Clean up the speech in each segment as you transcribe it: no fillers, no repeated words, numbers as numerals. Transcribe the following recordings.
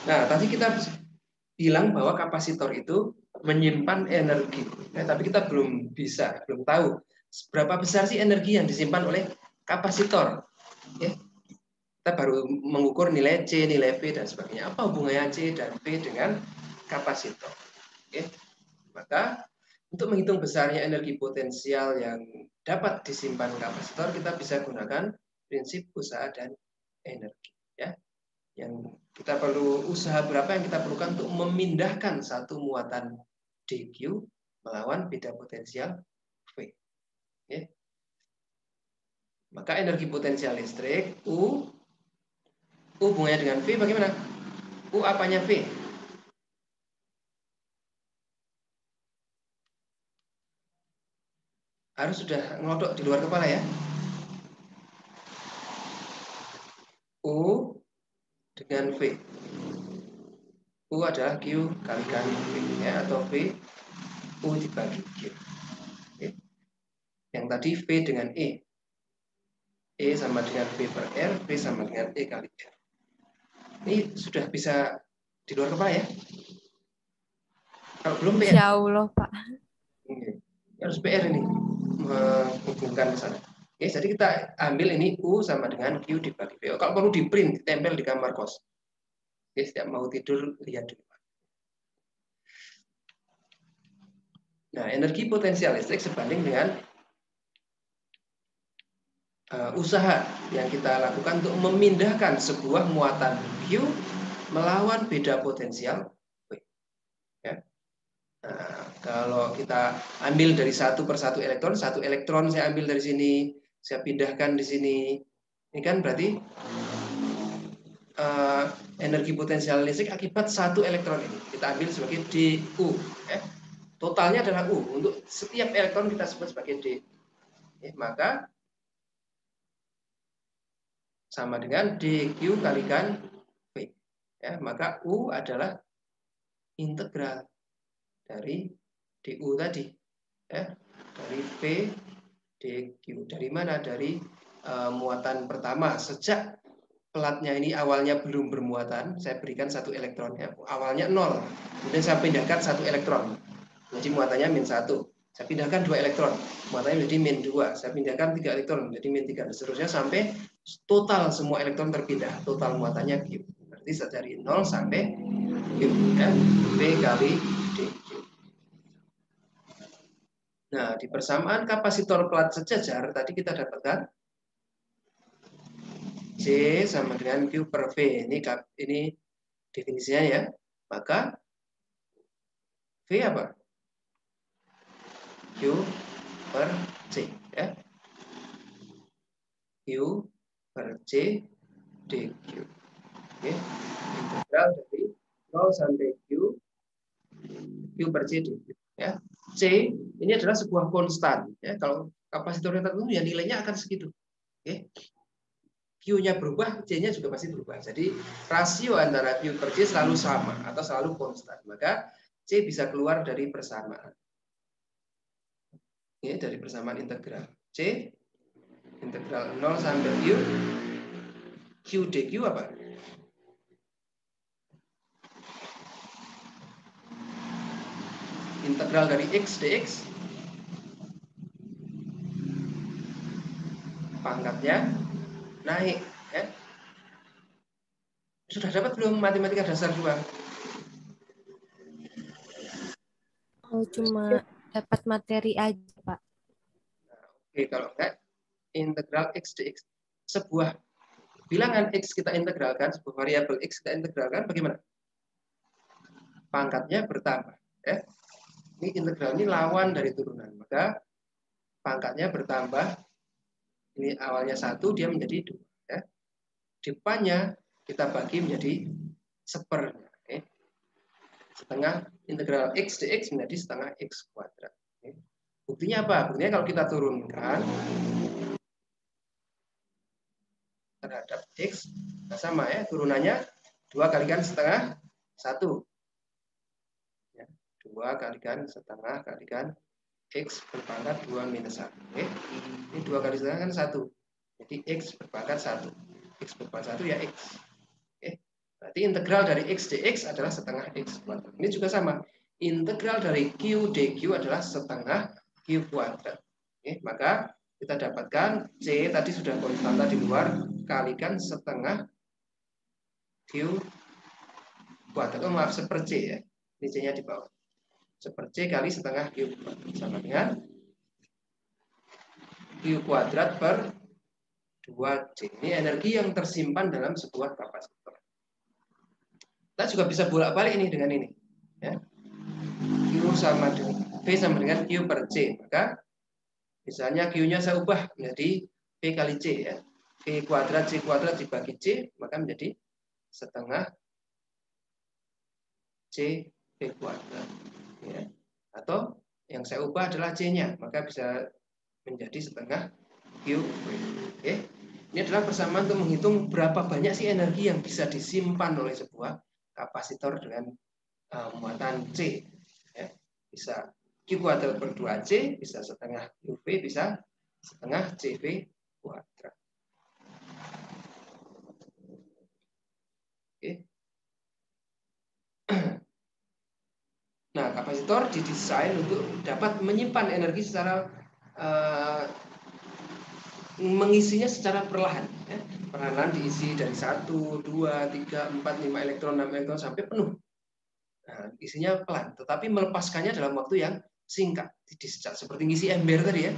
Nah, tadi kita bilang bahwa kapasitor itu menyimpan energi. Tapi kita belum tahu seberapa besar sih energi yang disimpan oleh kapasitor. Ya, kita baru mengukur nilai C, nilai V, dan sebagainya. Apa hubungannya C dan V dengan kapasitor? Oke. Maka untuk menghitung besarnya energi potensial yang dapat disimpan kapasitor, kita bisa gunakan prinsip usaha dan energi. Ya, yang kita perlu usaha berapa yang kita perlukan untuk memindahkan satu muatan dQ melawan beda potensial V. Ya. Maka energi potensial listrik U hubungannya dengan V bagaimana? U apanya V? Harus sudah ngelodok di luar kepala ya. U dengan V. U adalah Q kalikan V ya, atau V U dibagi Q. Oke. Yang tadi V dengan E. E sama dengan V per R, V sama dengan E kali R. Ini sudah bisa di luar kepala ya. Kalau belum PR. Insya Allah, Pak. Harus PR ini menghubungkan ke sana. Oke, jadi kita ambil ini U sama dengan Q dibagi V. Kalau perlu di print, ditempel di kamar kos. Oke, setiap mau tidur lihat dulu. Nah, energi potensial listrik sebanding dengan usaha yang kita lakukan untuk memindahkan sebuah muatan Q melawan beda potensial V. Ya. Nah, kalau kita ambil dari satu per satu elektron saya ambil dari sini, saya pindahkan di sini. Ini kan berarti energi potensial listrik akibat satu elektron ini. Kita ambil sebagai DU. Ya. Totalnya adalah U. Untuk setiap elektron kita sebut sebagai D. Ya, maka sama dengan dQ kalikan V. Ya, maka U adalah integral dari DU tadi. Ya, dari V dQ. Dari mana? Dari muatan pertama. Sejak pelatnya ini awalnya belum bermuatan, saya berikan satu elektron. Ya. Awalnya 0. Kemudian saya pindahkan satu elektron. Jadi muatannya min 1. Saya pindahkan 2 elektron, muatannya menjadi min 2. Saya pindahkan 3 elektron menjadi min 3. Dan seterusnya sampai total semua elektron terpindah. Total muatannya Q. Berarti dari 0 sampai Q. Ya. V kali dQ. Nah, di persamaan kapasitor pelat sejajar, tadi kita dapatkan C sama dengan Q per V. Ini definisinya ya. Maka V apa? Q per C. Ya. Q per C dQ. Oke. Integral dari 0 sampai Q per C dQ. Ya. C ini adalah sebuah konstan. Ya. Kalau kapasitornya tertentu ya nilainya akan segitu. Oke. Q-nya berubah, C-nya juga pasti berubah. Jadi rasio antara Q per C selalu sama atau selalu konstan. Maka C bisa keluar dari persamaan. Ini dari persamaan integral. C integral 0 sampai Q. Q dQ apa? Integral dari X dx. Pangkatnya naik. Ya. Sudah dapat belum matematika dasar juga? Oh, cuma dapat materi aja, Pak. Oke, kalau enggak, integral X dx. Sebuah bilangan X kita integralkan, sebuah variabel X kita integralkan, bagaimana? Pangkatnya bertambah. Ya. Ini integral ini lawan dari turunan. Maka pangkatnya bertambah. Ini awalnya 1, dia menjadi 2. Ya. Depannya kita bagi menjadi sepernya. Okay. Setengah integral X dx menjadi setengah X kuadrat. Okay. Buktinya apa? Buktinya kalau kita turunkan terhadap X, nah sama ya, turunannya 2 kalikan setengah 1. Ya. 2 kalikan setengah kalikan X berpangkat 2 minus 1. Okay. Ini 2 kali setengah kan 1. Jadi X berpangkat 1. X berpangkat 1 ya X. Okay. Berarti integral dari X dx adalah setengah X kuadrat. Ini juga sama. Integral dari Q dQ adalah setengah Q kuadrat. Oke, maka kita dapatkan C tadi sudah konstanta di luar, kalikan setengah Q kuadrat. Oh maaf, seper C ya. Ini C-nya di bawah. Seper C kali setengah Q kuadrat. Sama dengan Q kuadrat per 2C. Ini energi yang tersimpan dalam sebuah kapasitor. Kita juga bisa bolak-balik ini dengan ini. Ya. Q sama dengan V sama dengan Q per C. Maka misalnya Q-nya saya ubah menjadi V kali C ya. V kuadrat C kuadrat dibagi C, maka menjadi setengah C V kuadrat. Ya. Atau yang saya ubah adalah C-nya, maka bisa menjadi setengah Q V. Oke. Ini adalah persamaan untuk menghitung berapa banyak sih energi yang bisa disimpan oleh sebuah kapasitor dengan muatan C. Ya. Bisa Q kuadrat per 2C, bisa setengah QV, bisa setengah CV kuadrat. Oke. Nah, kapasitor didesain untuk dapat menyimpan energi secara mengisinya secara perlahan. Ya. Perlahan diisi dari 1, 2, 3, 4, 5 elektron, 6 elektron sampai penuh. Nah, isinya pelan, tetapi melepaskannya dalam waktu yang singkat, discharge. Seperti ngisi ember tadi ya.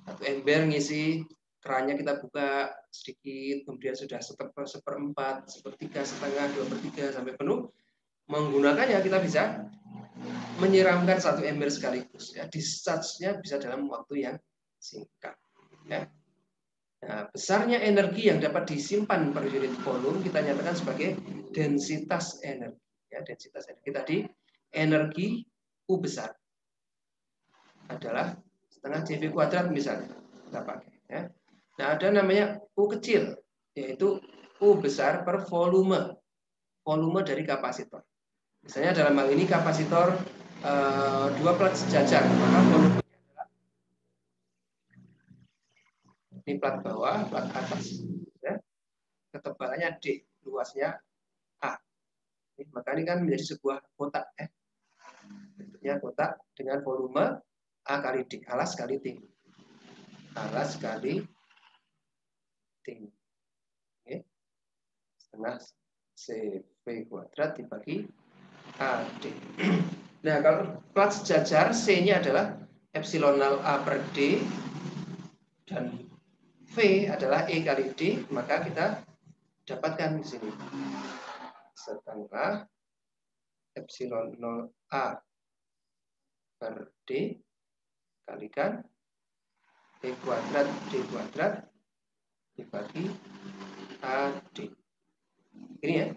Satu ember ngisi, kerannya kita buka sedikit, kemudian sudah seperempat, sepertiga, setengah, 2/3 sampai penuh. Menggunakannya kita bisa menyiramkan satu ember sekaligus. Ya. Discharge-nya bisa dalam waktu yang singkat. Ya. Nah, besarnya energi yang dapat disimpan per unit volume kita nyatakan sebagai densitas energi. Ya, densitas energi tadi, energi U besar adalah setengah CV kuadrat misalnya kita pakai. Ya. Nah, ada namanya U kecil, yaitu U besar per volume, volume dari kapasitor. Misalnya dalam hal ini kapasitor 2 plat sejajar, maka volume ini plat bawah, plat atas. Ya. Ketebalannya D, luasnya A. Maka ini kan menjadi sebuah kotak. Bentuknya kotak dengan volume A kali D, alas kali T. Alas kali T. Oke. Setengah CV kuadrat dibagi AD. Nah, kalau plat sejajar, C-nya adalah epsilon 0 A per D, dan V adalah E kali D, maka kita dapatkan di sini setengah epsilon 0 A per D kalikan E kuadrat D kuadrat dibagi AD. Ini ya.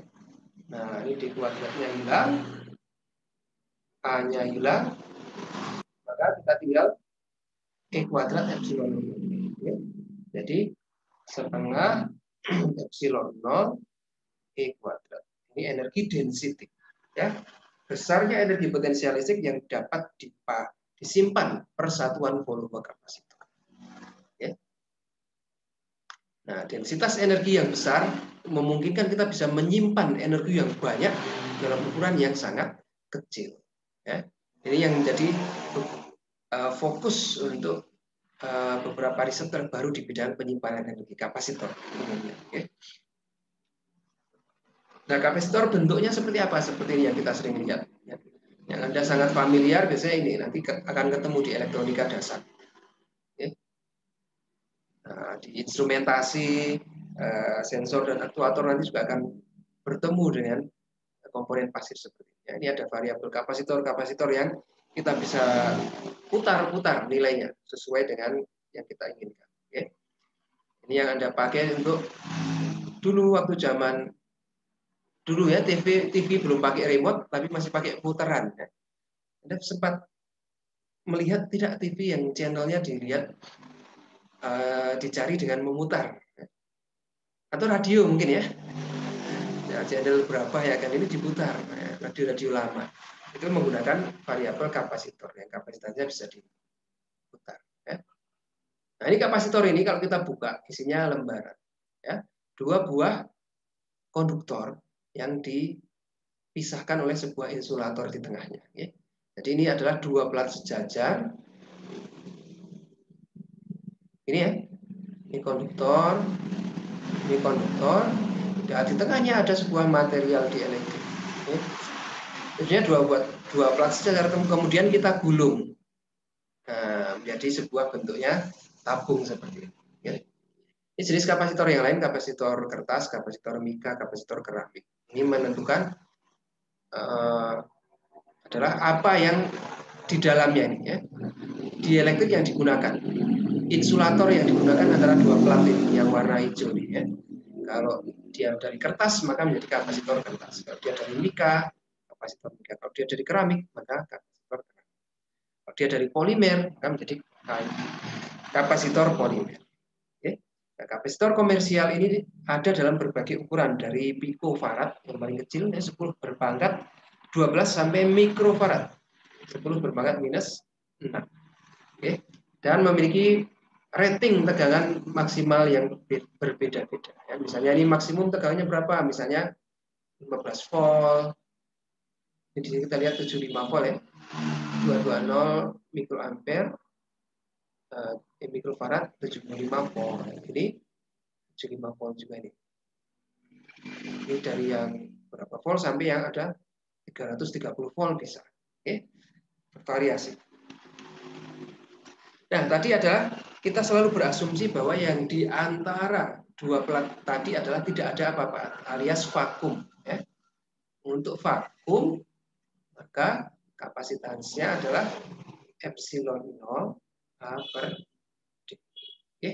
Nah, ini D kuadratnya hilang, A-nya hilang, maka kita tinggal E kuadrat epsilon 0. Jadi setengah epsilon 0 E kuadrat. Ini energi density. Ya. Besarnya energi potensial listrik yang dapat disimpan per satuan volume kapasitor. Ya. Nah, densitas energi yang besar memungkinkan kita bisa menyimpan energi yang banyak dalam ukuran yang sangat kecil. Ya. Ini yang menjadi fokus untuk beberapa riset terbaru di bidang penyimpanan energi kapasitor. Okay. Nah, kapasitor bentuknya seperti apa? Seperti ini yang kita sering lihat. Ya. Yang Anda sangat familiar biasanya ini nanti akan ketemu di elektronika dasar. Okay. Nah, di instrumentasi, sensor dan aktuator nanti juga akan bertemu dengan komponen pasif seperti ini. Ini ada variabel kapasitor yang kita bisa putar-putar nilainya sesuai dengan yang kita inginkan. Okay. Ini yang Anda pakai untuk dulu waktu zaman dulu ya, TV belum pakai remote tapi masih pakai putaran. Anda sempat melihat tidak TV yang channelnya dilihat dicari dengan memutar, atau radio mungkin ya, channel berapa ya kan ini diputar, radio lama itu menggunakan variabel kapasitor yang kapasitasnya bisa diputar. Ya. Nah, ini kapasitor ini kalau kita buka isinya lembaran, ya, 2 buah konduktor yang dipisahkan oleh sebuah insulator di tengahnya. Ya. Jadi ini adalah dua plat sejajar. Ini ya, ini konduktor, ini konduktor. Dan di tengahnya ada sebuah material dielektrik. Ya. Jadinya dua plat sejajar, kemudian kita gulung. Nah, menjadi sebuah bentuknya tabung seperti ini. Ya. Ini jenis kapasitor yang lain, kapasitor kertas, kapasitor mika, kapasitor keramik. Ini menentukan adalah apa yang di dalamnya ini ya. Dielektrik yang digunakan. Insulator yang digunakan antara dua plat ini yang warna hijau ini ya. Kalau dia dari kertas maka menjadi kapasitor kertas. Kalau dia dari mika, kapasitor mika. Kalau dia dari keramik maka kapasitor keramik. Kalau dia dari polimer maka menjadi kapasitor polimer. Nah, kapasitor komersial ini ada dalam berbagai ukuran dari picofarad yang paling kecil 10 berpangkat 12 sampai mikrofarad 10 berpangkat minus 6. Oke. Dan memiliki rating tegangan maksimal yang berbeda-beda. Ya, misalnya ini maksimum tegangannya berapa? Misalnya 15 volt. Di sini kita lihat 75 volt ya. 220 mikroampere. Mikrofarad 75 volt. Ini 75 volt juga ini. Ini dari yang berapa volt sampai yang ada 330 volt bisa. Oke. Bervariasi. Nah, tadi adalah kita selalu berasumsi bahwa yang di antara dua plat tadi adalah tidak ada apa-apa, alias vakum. Ya. Untuk vakum, maka kapasitasnya adalah epsilon 0 A per D. Oke.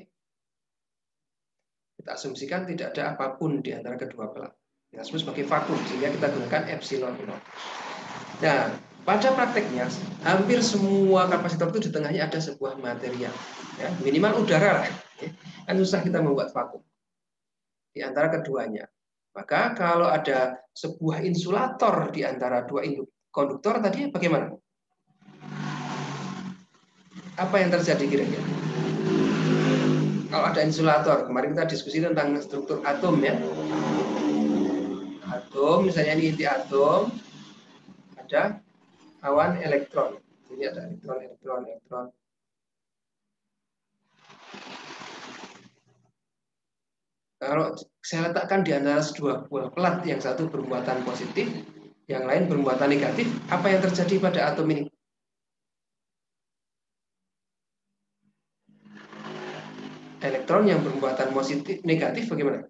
Kita asumsikan tidak ada apapun di antara kedua plat. Kita sebut sebagai vakum, sehingga kita gunakan epsilon 0. Nah, pada prakteknya hampir semua kapasitor itu di tengahnya ada sebuah material, ya, minimal udara lah. Ya. Kan susah kita membuat vakum di antara keduanya. Maka kalau ada sebuah insulator di antara dua konduktor tadi bagaimana? Apa yang terjadi kira-kira? Kalau ada insulator, kemarin kita diskusi tentang struktur atom ya. Atom, misalnya ini inti atom, ada awan elektron. Ini ada elektron. Kalau saya letakkan di antara dua buah plat, yang satu bermuatan positif, yang lain bermuatan negatif, apa yang terjadi pada atom ini? Elektron yang bermuatan negatif bagaimana?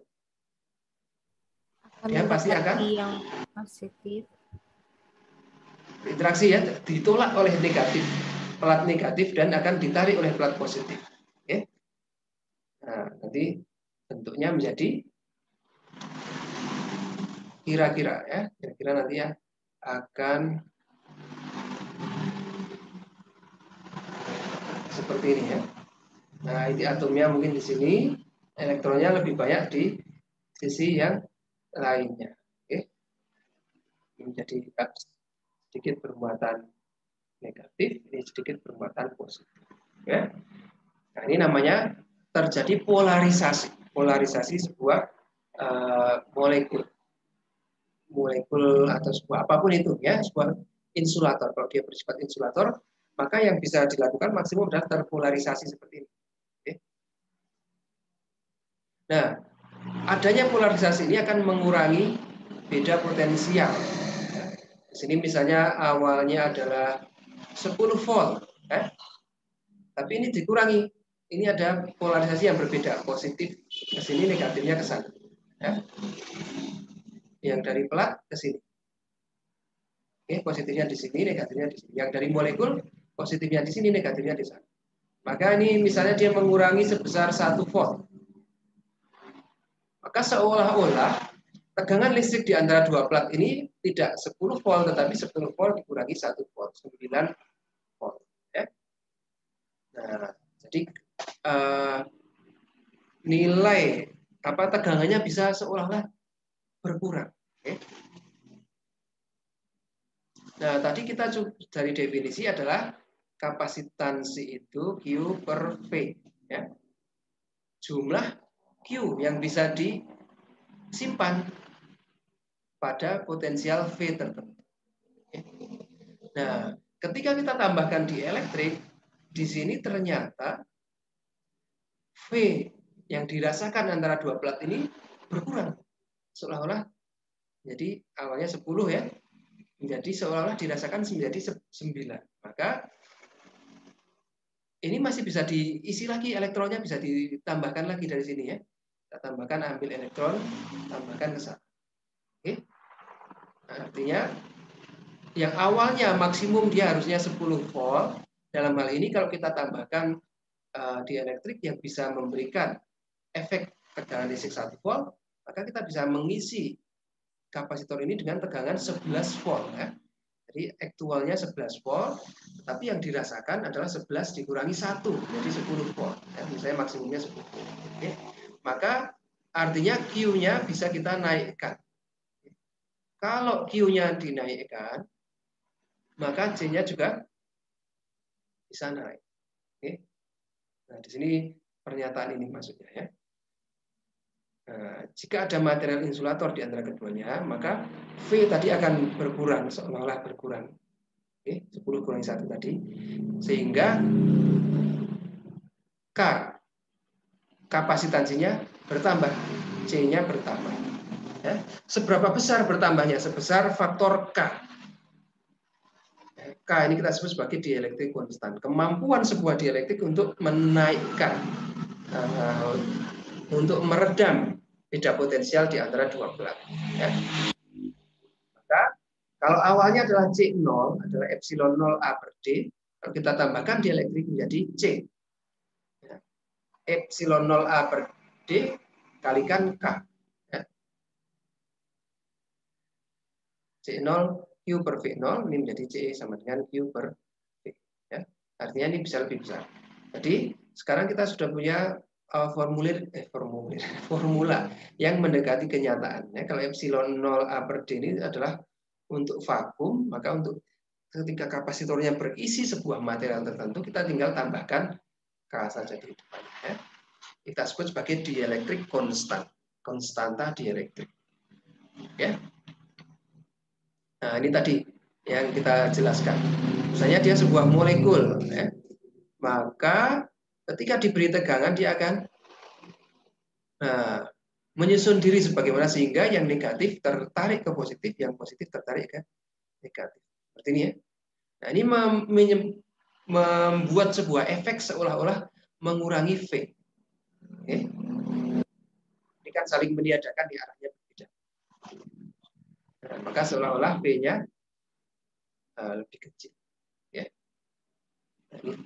Dia pasti akan yang positif. Interaksi ya, ditolak oleh plat negatif dan akan ditarik oleh plat positif. Oke. Nah, nanti bentuknya menjadi kira-kira ya, kira-kira nanti ya akan seperti ini ya. Nah, ini atomnya mungkin di sini, elektronnya lebih banyak di sisi yang lainnya. Oke. Menjadi sedikit bermuatan negatif, ini sedikit bermuatan positif. Ya. Nah, ini namanya terjadi polarisasi. Polarisasi sebuah molekul atau sebuah apapun itu ya, sebuah insulator. Kalau dia bersifat insulator, maka yang bisa dilakukan maksimum adalah terpolarisasi seperti ini. Oke. Nah, adanya polarisasi ini akan mengurangi beda potensial. Di sini misalnya awalnya adalah 10 volt, tapi ini dikurangi. Ini ada polarisasi yang berbeda, positif ke sini, negatifnya ke sana. Ya. Yang dari plat ke sini. Oke, positifnya di sini, negatifnya di sini. Yang dari molekul, positifnya di sini, negatifnya di sana. Maka ini misalnya dia mengurangi sebesar 1 volt. Maka seolah-olah tegangan listrik di antara dua plat ini tidak 10 volt, tetapi 10 volt dikurangi 1 volt, 9 volt. Ya. Nah, jadi nilai tegangannya bisa seolah-olah berkurang. Okay. Nah, tadi kita dari definisi adalah kapasitansi itu Q per V. Ya. Jumlah Q yang bisa disimpan. pada potensial V tertentu. Nah, ketika kita tambahkan di elektrik, di sini ternyata V yang dirasakan antara dua plat ini berkurang. Seolah-olah jadi awalnya 10 ya, menjadi seolah-olah dirasakan menjadi 9. Maka ini masih bisa diisi lagi, elektronnya bisa ditambahkan lagi dari sini ya. Kita tambahkan, ambil elektron, tambahkan ke sana. Oke. Nah, artinya yang awalnya maksimum dia harusnya 10 volt, dalam hal ini kalau kita tambahkan di elektrik yang bisa memberikan efek tegangan listrik 1 volt, maka kita bisa mengisi kapasitor ini dengan tegangan 11 volt ya. Jadi aktualnya 11 volt, tapi yang dirasakan adalah 11 dikurangi 1, jadi 10 volt. Ya, misalnya maksimumnya 10 volt. Oke. Maka artinya Q-nya bisa kita naikkan. Kalau Q-nya dinaikkan, maka C-nya juga bisa naik. Oke. Nah, di sini pernyataan ini maksudnya ya. Nah, jika ada material insulator di antara keduanya, maka V tadi akan berkurang, seolah-olah berkurang. Oke, 10 kurangi 1 tadi. Sehingga K, kapasitansinya bertambah, C-nya bertambah. Ya. Seberapa besar bertambahnya? Sebesar faktor K. K ini kita sebut sebagai dielektrik konstan. Kemampuan sebuah dielektrik untuk menaikkan, untuk meredam beda potensial di antara dua plat. Ya. Maka kalau awalnya adalah C0, adalah epsilon 0 A per D, kalau kita tambahkan dielektrik menjadi C. Ya. Epsilon 0 A per D kalikan K. Ya. C0 Q per V0 ini menjadi C sama dengan Q per V. Ya. Artinya ini bisa lebih besar. Jadi sekarang kita sudah punya formula yang mendekati kenyataan. Ya, kalau epsilon 0 A per D ini adalah untuk vakum, maka untuk ketika kapasitornya berisi sebuah material tertentu, kita tinggal tambahkan K saja di depan. Ya. Kita sebut sebagai dielektrik konstan, konstanta dielektrik. Ya. Nah, ini tadi yang kita jelaskan. Misalnya dia sebuah molekul, ya. Maka ketika diberi tegangan dia akan menyusun diri sebagaimana sehingga yang negatif tertarik ke positif, yang positif tertarik ke negatif. Seperti ini ya. Nah, ini membuat sebuah efek seolah-olah mengurangi V. Oke. Ini kan saling meniadakan di arahnya berbeda. Nah, maka seolah-olah V-nya lebih kecil. Ya. Nah, ini.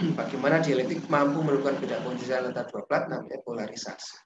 Bagaimana dielektrik mampu melakukan beda potensial antara dua plat namanya polarisasi.